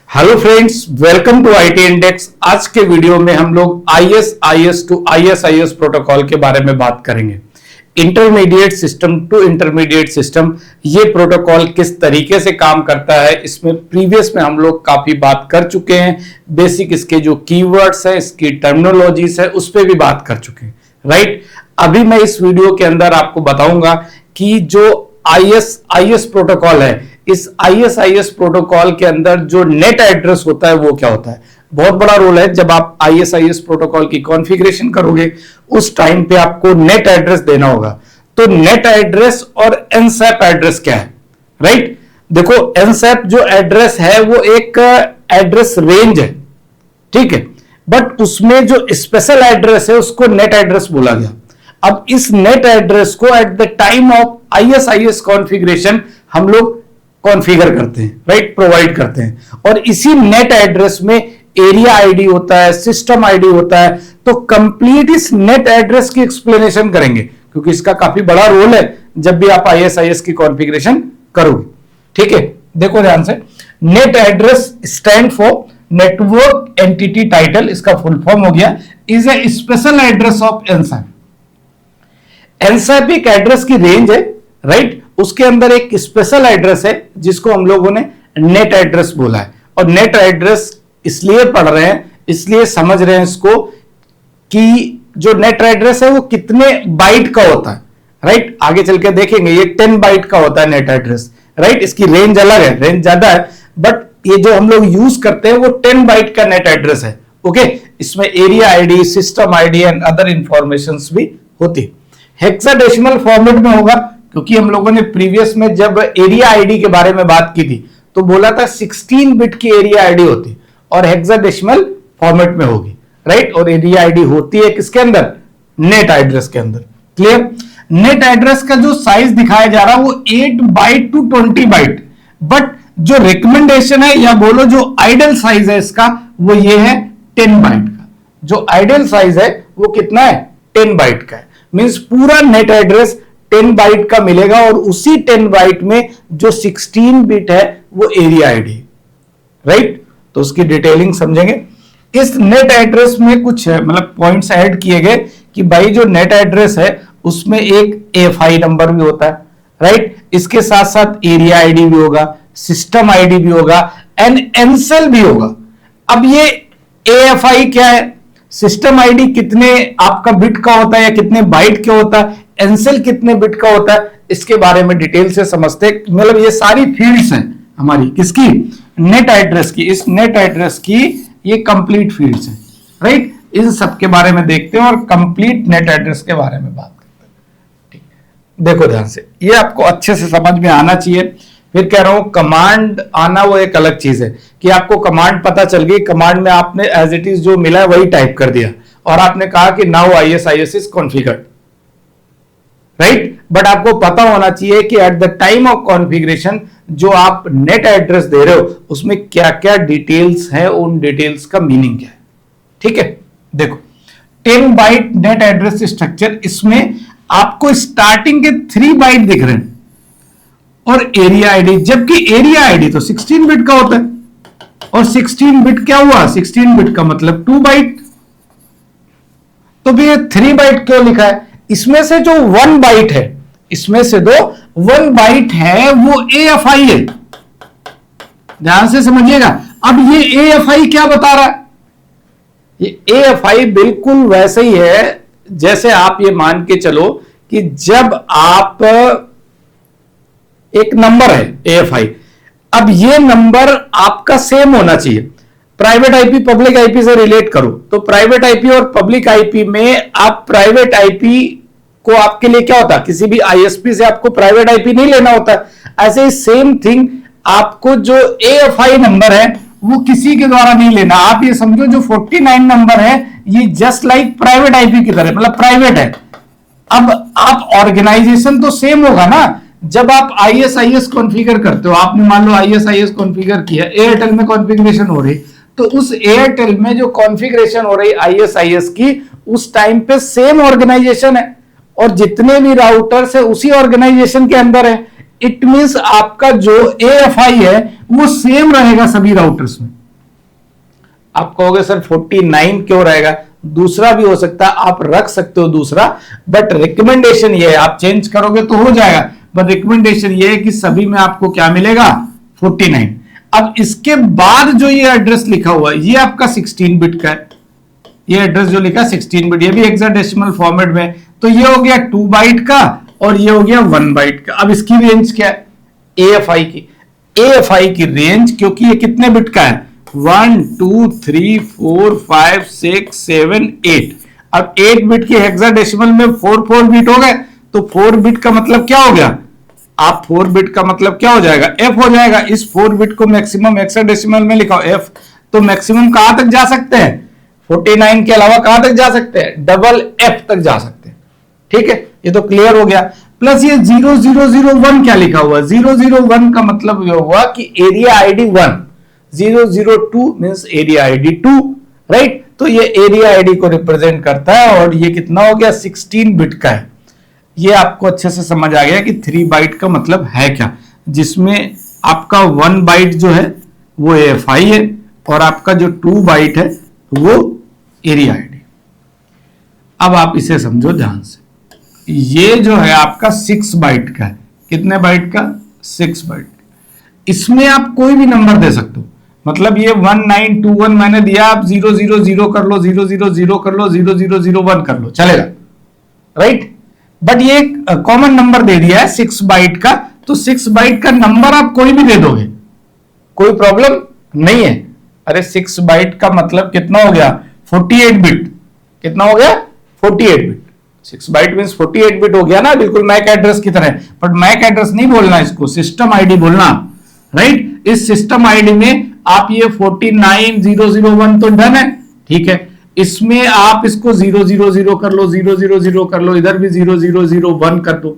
Hello friends, welcome to IT index. आज के video में हम लोग IS टू ISIS प्रोटोकॉल के बारे में बात करेंगे। Intermediate system to intermediate system, ये प्रोटोकॉल किस तरीके से काम करता है, इसमें प्रीवियस में हम लोग काफी बात कर चुके हैं। बेसिक इसके जो कीवर्ड्स है, इसकी टर्मिनोलॉजीज है, उस पर भी बात कर चुके हैं, राइट। अभी मैं इस वीडियो के अंदर आपको बताऊंगा कि जो IS प्रोटोकॉल है, इस ISIS प्रोटोकॉल के अंदर जो नेट एड्रेस होता है वो क्या होता है। बहुत बड़ा रोल है। जब आप ISIS प्रोटोकॉल की कॉन्फ़िगरेशन करोगे उस टाइम पे आपको नेट एड्रेस देना होगा। तो नेट एड्रेस और एनसैप एड्रेस क्या है, राइट। देखो, एनसैप जो एड्रेस है वो एक एड्रेस रेंज है, ठीक है, बट उसमें जो स्पेशल एड्रेस है उसको नेट एड्रेस बोला गया। अब इस नेट एड्रेस को at the time of ISIS configuration हम लोग कॉन्फ़िगर करते हैं, राइट, प्रोवाइड करते हैं। और इसी नेट एड्रेस में एरिया आईडी होता है, सिस्टम आईडी होता है। तो कंप्लीट इस नेट एड्रेस की एक्सप्लेनेशन करेंगे, क्योंकि इसका काफी बड़ा रोल है जब भी आप ISIS की कॉन्फ़िगरेशन करोगे, ठीक है। देखो ध्यान से, NET address stand for network entity title, इसका फुल फॉर्म हो गया is a special address of NSAP. NSAP एक एड्रेस की रेंज है, राइट। उसके अंदर एक स्पेशल एड्रेस है जिसको हम लोगों ने नेट एड्रेस बोला है। और नेट एड्रेस इसलिए पढ़ रहे हैं, इसलिए समझ रहे हैं इसको कि जो नेट एड्रेस है वो कितने बाइट का होता है, राइट। आगे चल के देखेंगे, ये 10 बाइट का होता है नेट एड्रेस, राइट। इसकी रेंज अलग है, रेंज ज्यादा है, बट ये जो हम लोग यूज करते हैं वो 10 बाइट का नेट एड्रेस है, ओके। इसमें area ID, system ID and other information भी होती है। हेक्साडेसिमल फॉर्मेट में होगा, क्योंकि हम लोगों ने प्रीवियस में जब एरिया आईडी के बारे में बात की थी तो बोला था 16 बिट की एरिया आईडी होती और हेक्साडेसिमल फॉर्मेट में होगी, राइट। और एरिया आईडी होती है किसके अंदर, नेट एड्रेस के अंदर, क्लियर। नेट एड्रेस का जो साइज दिखाया जा रहा है वो 8 बाइट टू 20 बाइट, बट जो रिकमेंडेशन है या बोलो जो आइडियल साइज है इसका वो ये है 10 बाइट का। जो आइडियल साइज है वो कितना है, 10 बाइट का है। मींस पूरा नेट एड्रेस 10 बाइट का मिलेगा और उसी 10 बाइट में जो 16 बिट है वो एरिया आईडी, राइट। तो उसकी डिटेलिंग समझेंगे। इस नेट एड्रेस में कुछ मतलब पॉइंट्स ऐड किए गए कि भाई जो नेट एड्रेस है उसमें एक AFI नंबर भी होता है, राइट। इसके साथ साथ एरिया आईडी भी होगा, सिस्टम आईडी भी होगा एंड एनसेल भी होगा। अब ये AFI क्या है, सिस्टम आईडी कितने आपका बिट का होता है या कितने बाइट का होता है, एनसेल कितने बिट का होता है, इसके बारे में डिटेल से समझते। मतलब ये सारी फील्ड्स हैं हमारी, किसकी, नेट एड्रेस की। इस नेट एड्रेस की ये कंप्लीट फील्ड्स हैं, राइट। इन सब के बारे में देखते हैं और कंप्लीट नेट एड्रेस के बारे में बात करते हैं, ठीक। देखो ध्यान से, ये आपको अच्छे से समझ में आना चाहिए। फिर कह रहा हूं, कमांड आना वो एक अलग चीज है कि आपको कमांड पता चल गई, कमांड में आपने एज इट इज जो मिला है वही टाइप कर दिया और आपने कहा कि now ISIS is configured, right. But आपको पता होना चाहिए कि at the time of configuration जो आप नेट एड्रेस दे रहे हो उसमें क्या क्या डिटेल्स है, उन डिटेल्स का मीनिंग क्या है, ठीक है। देखो, 10 बाइट नेट एड्रेस स्ट्रक्चर, इसमें आपको स्टार्टिंग के 3 बाइट दिख रहे हैं और एरिया आईडी, जबकि एरिया आईडी तो 16 बिट का होता है। और 16 बिट क्या हुआ, 16 बिट का मतलब 2 बाइट। तो भी 3 बाइट क्यों लिखा है, इसमें से जो 1 बाइट है, इसमें से जो 1 बाइट है वो AFI है, ध्यान से समझिएगा। अब ये AFI क्या बता रहा है, ये AFI बिल्कुल वैसे ही है जैसे आप ये मान के चलो कि जब आप एक नंबर है AFI, अब ये नंबर आपका सेम होना चाहिए। प्राइवेट आईपी पब्लिक आईपी से रिलेट करो तो प्राइवेट आईपी और पब्लिक आईपी में आप प्राइवेट आईपी को आपके लिए क्या होता है, किसी भी ISP से आपको प्राइवेट आईपी नहीं लेना होता। ऐसे ही सेम थिंग आपको जो AFI नंबर है वो किसी के द्वारा नहीं लेना। आप ये समझो जो 49 नंबर है ये जस्ट लाइक प्राइवेट आईपी की तरह, मतलब प्राइवेट है। अब आप ऑर्गेनाइजेशन तो सेम होगा ना। जब आप ISIS कॉन्फ़िगर करते हो, आपने मान लो ISIS कॉन्फ़िगर किया, एयरटेल में कॉन्फ़िगरेशन हो रही, तो उस एयरटेल में जो कॉन्फ़िगरेशन हो रही ISIS की, उस टाइम पे सेम ऑर्गेनाइजेशन है और जितने भी राउटर्स है उसी ऑर्गेनाइजेशन के अंदर है। इट मींस आपका जो AFI है वो सेम रहेगा सभी राउटर्स में। आप कहोगे सर 49 क्यों रहेगा, दूसरा भी हो सकता है, आप रख सकते हो दूसरा, बट रिकमेंडेशन ये है, आप चेंज करोगे तो हो जाएगा, बट रिकमेंडेशन ये है कि सभी में आपको क्या मिलेगा 49। अब इसके बाद जो ये एड्रेस लिखा हुआ है ये आपका 16 बिट का है, ये एड्रेस जो लिखा 16 बिट, ये भी हेक्साडेसिमल फॉर्मेट में, तो ये हो गया 2 बाइट का और ये हो गया 1 बाइट का। अब इसकी रेंज क्या है AFI की रेंज, क्योंकि ये कितने बिट का है 1 2 3 4 5 6 7 8। अब 8 बिट की हेक्साडेसिमल में 4 बिट हो गए, तो 4 बिट का मतलब क्या हो गया, आप 4 बिट का मतलब क्या हो जाएगा F हो जाएगा। इस 4 बिट को मैक्सिमम हेक्साडेसिमल में लिखा F, तो मैक्सिमम कहां तक जा सकते हैं 49 के अलावा कहां तक जा सकते हैं, डबल F तक जा सकते हैं। ठीक है, ये तो क्लियर हो गया। प्लस ये 0001 क्या लिखा हुआ, 001 का मतलब ये हुआ कि area ID 1, 002 means area ID 2, right. तो ये एरिया आईडी को रिप्रेजेंट करता है और ये कितना हो गया 16 बिट का है। ये आपको अच्छे से समझ आ गया कि 3 बाइट का मतलब है क्या, जिसमें आपका 1 बाइट जो है वो AFI है और आपका जो 2 बाइट है वो एरिया आईडी। अब आप इसे समझो ध्यान से, ये जो है आपका 6 बाइट का है, कितने बाइट का 6 बाइट। इसमें आप कोई भी नंबर दे सकते हो, मतलब ये 1921 मैंने दिया, आप 000 कर लो, 000 कर लो, 0001 कर लो, चलेगा, राइट। बट ये कॉमन नंबर दे दिया है 6 बाइट का, तो 6 बाइट का नंबर आप कोई भी दे दोगे, कोई प्रॉब्लम नहीं है। अरे 6 बाइट का मतलब कितना हो गया 48 बिट, कितना हो गया 48 बिट, 6 बाइट मींस 48 बिट हो गया ना, बिल्कुल मैक एड्रेस की तरह। बट मैक एड्रेस नहीं बोलना, इसको सिस्टम आईडी बोलना, राइट। इस सिस्टम आईडी में आप ये 49001 तो डन है, ठीक है। इसमें आप इसको 000 कर लो, 000 कर लो, इधर भी 0001 कर दो,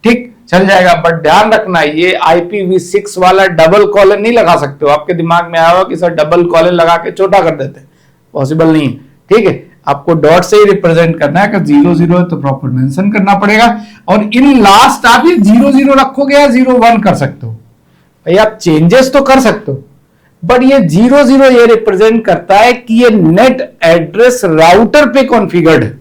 ठीक चल जाएगा। बट ध्यान रखना ये IPv6 वाला डबल कॉलन नहीं लगा सकते हो। आपके दिमाग में आया कि सर डबल कॉलन लगा के छोटा कर देते हैं, पॉसिबल नहीं है, ठीक है। आपको डॉट से ही रिप्रेजेंट करना है, कि 00 है तो प्रॉपर मेंशन करना पड़ेगा। और इन लास्ट आप ये 00 रखोगे या 01 कर सकते हो, भाई आप चेंजेस तो कर सकते हो, बट ये 00 ये रिप्रेजेंट करता है कि ये नेट एड्रेस राउटर पे कॉन्फ़िगर्ड है,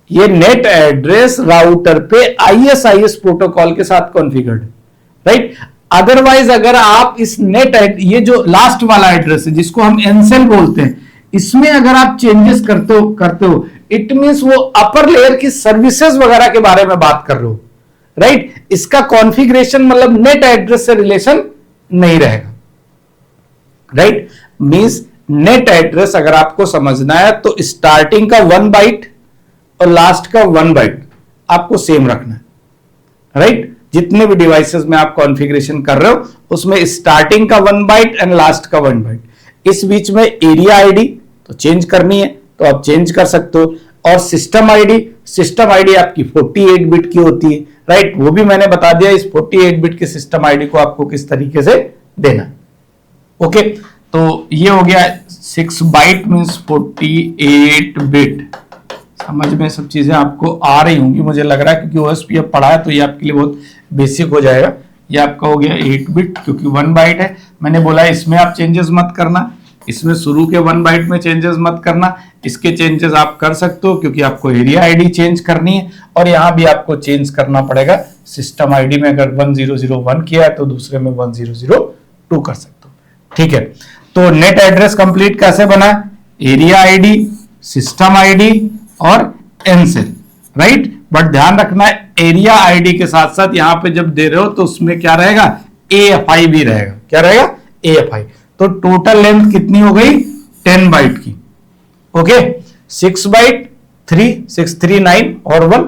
ये नेट एड्रेस राउटर पे ISIS प्रोटोकॉल के साथ कॉन्फ़िगर्ड है, राइट। अदरवाइज अगर आप इस ये जो लास्ट वाला एड्रेस है जिसको हम एनसेल बोलते हैं, इसमें अगर आप चेंजेस करते हो इट मींस वो अपर लेयर की सर्विसेज वगैरह के बारे में बात कर रहे हो, राइट। इसका कॉन्फ़िगरेशन मतलब नेट एड्रेस से रिलेशन नहीं रहेगा, राइट। मींस नेट एड्रेस अगर आपको समझना है तो स्टार्टिंग का 1 बाइट और लास्ट का 1 बाइट आपको सेम रखना है, राइट। जितने भी डिवाइसेस में आप कॉन्फ़िगरेशन कर रहे हो उसमें स्टार्टिंग का 1 बाइट एंड लास्ट का 1 बाइट, इस बीच में एरिया आईडी तो चेंज करनी है तो आप चेंज कर सकते हो। और सिस्टम आईडी आपकी 48 बिट की होती है, राइट। वो भी मैंने बता दिया, इस 48 बिट की सिस्टम आईडी को आपको किस तरीके से देना, ओके। तो ये हो गया 6 बाइट मींस 48 बिट। समझ में सब चीजें आपको आ रही होंगी मुझे लग रहा है, क्योंकि OSP अब पढ़ा है तो ये आपके लिए बहुत बेसिक हो जाएगा। ये आपका हो गया 8 बिट, क्योंकि 1 बाइट है। मैंने बोला इसमें आप चेंजेस मत करना, इसमें शुरू के 1 बाइट में चेंजेस मत करना, इसके चेंजेस आप कर सकते हो क्योंकि आपको एरिया आईडी चेंज करनी है। और यहां भी आपको चेंज करना पड़ेगा, सिस्टम आईडी में अगर 1001 किया है तो दूसरे में 1002 कर सकते हो, ठीक है। तो नेट एड्रेस कंप्लीट कैसे बना, एरिया आईडी, सिस्टम आईडी और एनसेल, राइट। बट ध्यान रखना है एरिया आईडी के साथ साथ यहां पे जब दे रहे हो तो उसमें क्या रहेगा AFI भी रहेगा, क्या रहेगा AFI। तो टोटल लेंथ कितनी हो गई 10 बाइट की, ओके। 6 बाइट 3 6 3 9 और 1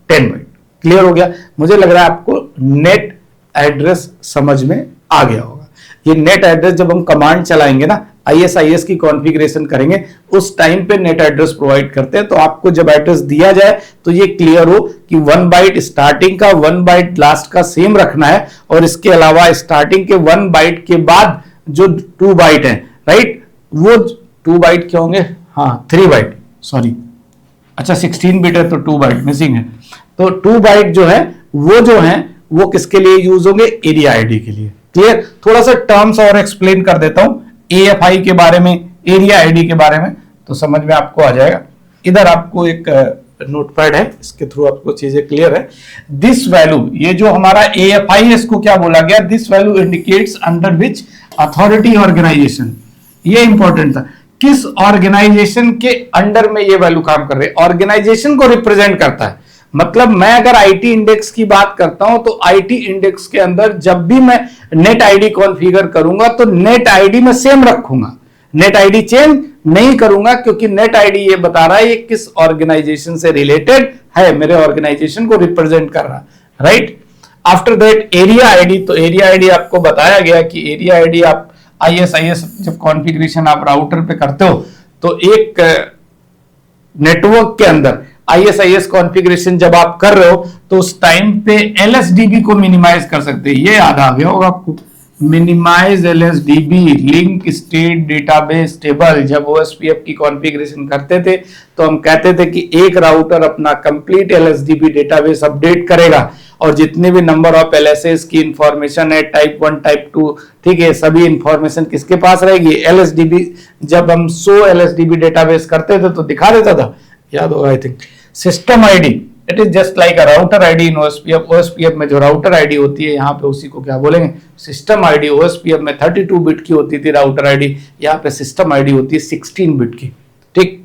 10 बाइट, क्लियर हो गया। मुझे लग रहा है आपको नेट एड्रेस समझ में आ गया होगा। ये नेट एड्रेस जब हम कमांड चलाएंगे ना, ISIS की कॉन्फ़िगरेशन करेंगे उस टाइम पे नेट एड्रेस प्रोवाइड करते हैं। तो आपको जब एड्रेस दिया जाए तो ये क्लियर हो कि 1 बाइट स्टार्टिंग का 1 बाइट लास्ट का सेम रखना है, और इसके अलावा स्टार्टिंग के 1 बाइट के बाद जो 2 बाइट है, राइट, वो 2 बाइट क्या होंगे, हाँ 3 बाइट, सॉरी, अच्छा 16 बिट है तो 2 बाइट मिसिंग है। तो 2 बाइट जो है वो किसके लिए यूज होंगे, एरिया आईडी के लिए। क्लियर? थोड़ा सा टर्म्स और एक्सप्लेन कर देता हूं एएफआई के बारे में, एरिया आईडी के बारे में, तो समझ में आपको आ जाएगा। इधर आपको एक नोटपैड है, इसके थ्रू आपको चीजें क्लियर है। दिस वैल्यू, ये जो हमारा एएफआई है इसको क्या बोला गया, this value indicates under which authority organization, ये इंपॉर्टेंट था, किस ऑर्गेनाइजेशन के अंडर में ये वैल्यू काम कर रहे हैं, ऑर्गेनाइजेशन को रिप्रेजेंट करता है। मतलब मैं अगर आईटी इंडेक्स की बात करता हूं तो आईटी इंडेक्स के अंदर जब भी मैं नेट आईडी कॉन्फ़िगर करूंगा तो नेट आईडी में सेम रखूंगा, नेट आईडी चेंज नहीं करूंगा, क्योंकि नेट आईडी ये बता रहा है ये किस ऑर्गेनाइजेशन से रिलेटेड है, मेरे ऑर्गेनाइजेशन को रिप्रेजेंट कर रहा, right. After that area ID, तो एरिया आईडी आपको बताया गया कि एरिया आईडी आप आईएसआईएस जब कॉन्फ़िगरेशन आप राउटर पे करते हो तो एक नेटवर्क के अंदर आईएसआईएस कॉन्फ़िगरेशन जब आप कर रहे हो तो उस टाइम पे एलएसडीबी को मिनिमाइज कर सकते हैं, ये याद आ गया होगा आपको, minimise LSDB, link state database table. जब ओएसपीएफ की कॉन्फ़िगरेशन करते थे तो हम कहते थे कि एक राउटर अपना कंप्लीट एलएसडीबी डेटाबेस अपडेट करेगा और जितने भी नंबर ऑफ एलएसएस की इंफॉर्मेशन है, टाइप 1 टाइप 2, ठीक है, सभी इंफॉर्मेशन किसके पास रहेगी, एलएसडीबी। जब हम 100 एलएसडीबी डेटाबेस करते थे तो दिखा देता था, याद होगा I think. System ID, it is just like a router ID in OSPF. OSPF में जो राउटर आईडी होती है यहाँ पे उसी को क्या बोलेंगे, सिस्टम आईडी। ओएसपीएफ में 32 बिट की होती थी राउटर आईडी, यहाँ पे सिस्टम आईडी होती है 16 बिट की, ठीक।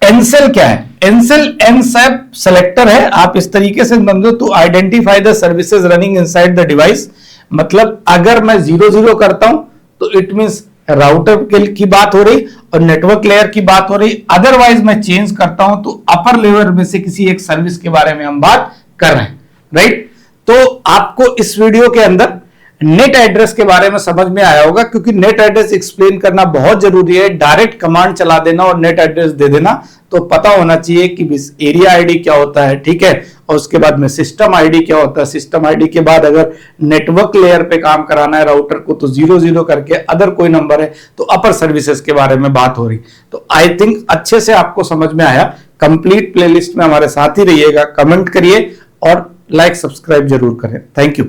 एनसेल क्या है, एनसेल एनसैप सेलेक्टर है, आप इस तरीके से समझो, to identify the services running inside the device. मतलब अगर मैं 0 करता हूं तो इट मींस राउटर की बात हो रही और नेटवर्क लेयर की बात हो रही, अदरवाइज मैं चेंज करता हूं तो अपर लेवल में से किसी एक सर्विस के बारे में हम बात कर रहे हैं, राइट। तो आपको इस वीडियो के अंदर नेट एड्रेस के बारे में समझ में आया होगा, क्योंकि नेट एड्रेस एक्सप्लेन करना बहुत जरूरी है। डायरेक्ट कमांड चला देना और नेट एड्रेस दे देना तो पता होना चाहिए कि एरिया आईडी क्या होता है, ठीक है, और उसके बाद में सिस्टम आईडी क्या होता है। सिस्टम आईडी के बाद अगर नेटवर्क लेयर पे काम कराना है राउटर को तो 0 करके अदर कोई नंबर है तो अपर सर्विसेज के बारे में बात हो रही। तो आई थिंक अच्छे से आपको समझ में आया। कंप्लीट प्लेलिस्ट में हमारे साथ ही रहिएगा, कमेंट करिए और लाइक सब्सक्राइब जरूर करें। Thank you.